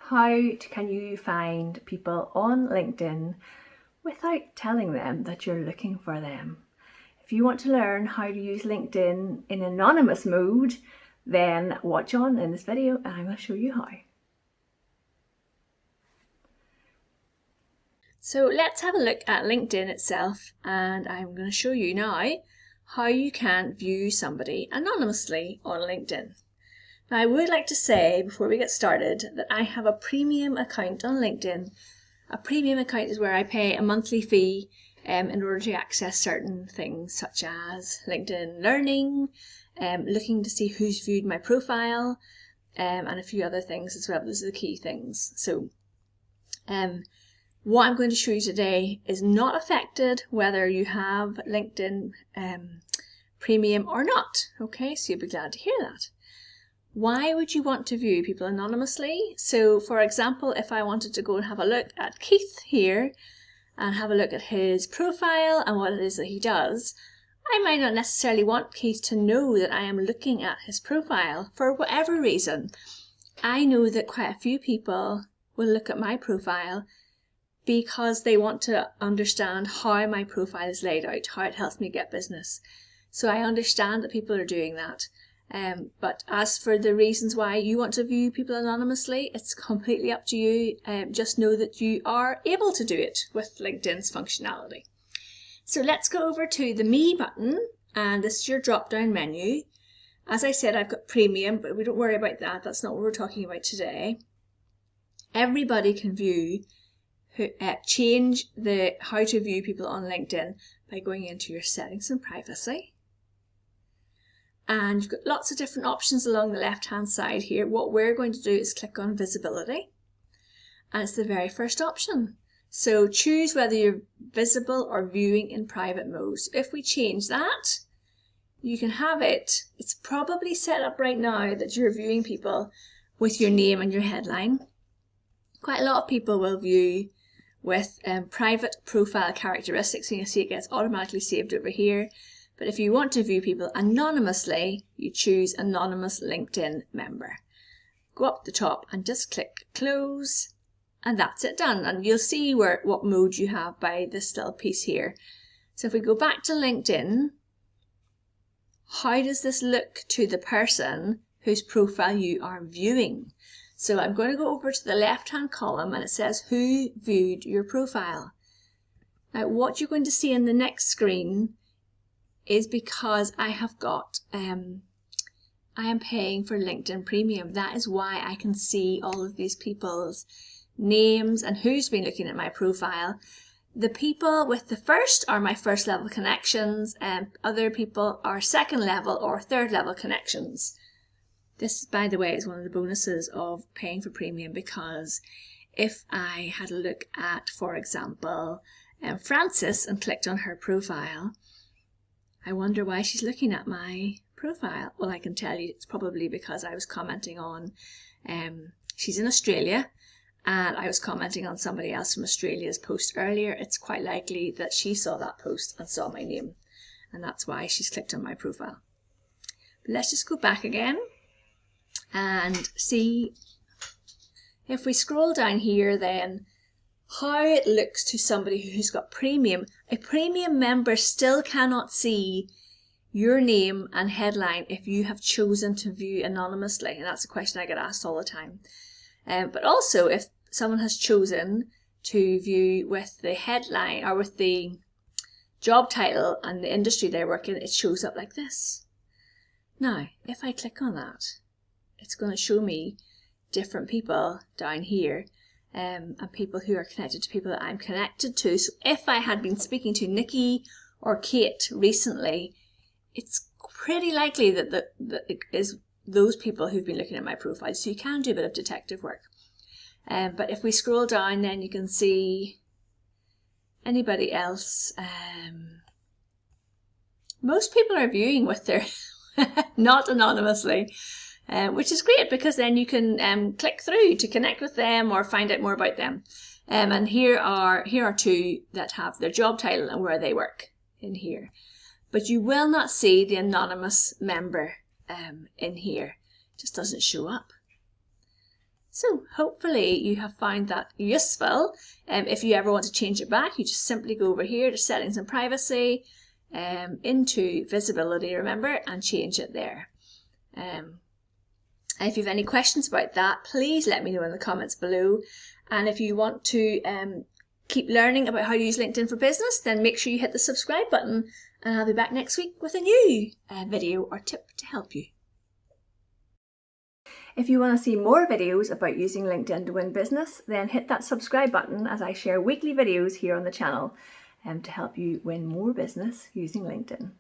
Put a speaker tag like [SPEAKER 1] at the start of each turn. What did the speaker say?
[SPEAKER 1] How can you find people on LinkedIn without telling them that you're looking for them? If you want to learn how to use LinkedIn in anonymous mode, then watch on in this video and I will show you how. So let's have a look at LinkedIn itself, and I'm going to show you now how you can view somebody anonymously on LinkedIn. Now I would like to say before we get started that I have a premium account on LinkedIn. A premium account is where I pay a monthly fee in order to access certain things such as LinkedIn Learning, looking to see who's viewed my profile, and a few other things as well. Those are the key things. So what I'm going to show you today is not affected whether you have LinkedIn Premium or not. Okay, so you'll be glad to hear that. Why would you want to view people anonymously? So for example, if I wanted to go and have a look at Keith here and have a look at his profile and what it is that he does, I might not necessarily want Keith to know that I am looking at his profile for whatever reason. I know that quite a few people will look at my profile because they want to understand how my profile is laid out, how it helps me get business. So I understand that people are doing that. But as for the reasons why you want to view people anonymously, it's completely up to you. Just know that you are able to do it with LinkedIn's functionality. So let's go over to the Me button, and this is your drop-down menu. As I said, I've got premium, but we don't worry about that. That's not what we're talking about today. Everybody can view, change how to view people on LinkedIn by going into your settings and privacy. And you've got lots of different options along the left hand side here. What we're going to do is click on visibility, and it's the very first option. So choose whether you're visible or viewing in private mode. So if we change that, you can have it. It's probably set up right now that you're viewing people with your name and your headline. Quite a lot of people will view with private profile characteristics, and you see it gets automatically saved over here. But if you want to view people anonymously, you choose Anonymous LinkedIn Member. Go up the top and just click Close, and that's it done. And you'll see what mode you have by this little piece here. So if we go back to LinkedIn, how does this look to the person whose profile you are viewing? So I'm going to go over to the left-hand column, and it says Who viewed your profile? Now what you're going to see in the next screen is because I have got, I am paying for LinkedIn Premium. That is why I can see all of these people's names and who's been looking at my profile. The people with the first are my first level connections, and other people are second level or third level connections. This, by the way, is one of the bonuses of paying for Premium, because if I had a look at, for example, Frances and clicked on her profile, I wonder why she's looking at my profile. Well, I can tell you it's probably because I was commenting on, she's in Australia, and I was commenting on somebody else from Australia's post earlier. It's quite likely that she saw that post and saw my name, and that's why she's clicked on my profile. But let's just go back again and see if we scroll down here then how it looks to somebody who's got premium. A premium member still cannot see your name and headline if you have chosen to view anonymously, and that's a question I get asked all the time. But also if someone has chosen to view with the headline or with the job title and the industry they work in, it shows up like this. Now if I click on that, it's going to show me different people down here, and people who are connected to people that I'm connected to. So if I had been speaking to Nikki or Kate recently, it's pretty likely that it is those people who've been looking at my profile. So you can do a bit of detective work. But if we scroll down, then you can see anybody else. Most people are viewing with their not anonymously. Which is great, because then you can click through to connect with them or find out more about them. And here are two that have their job title and where they work in here. But you will not see the anonymous member in here. It just doesn't show up. So hopefully you have found that useful. If you ever want to change it back, you just simply go over here to settings and privacy, into visibility, remember, and change it there. If you have any questions about that, please let me know in the comments below. And if you want to keep learning about how to use LinkedIn for business, then make sure you hit the subscribe button, and I'll be back next week with a new video or tip to help you. If you want to see more videos about using LinkedIn to win business, then hit that subscribe button, as I share weekly videos here on the channel to help you win more business using LinkedIn.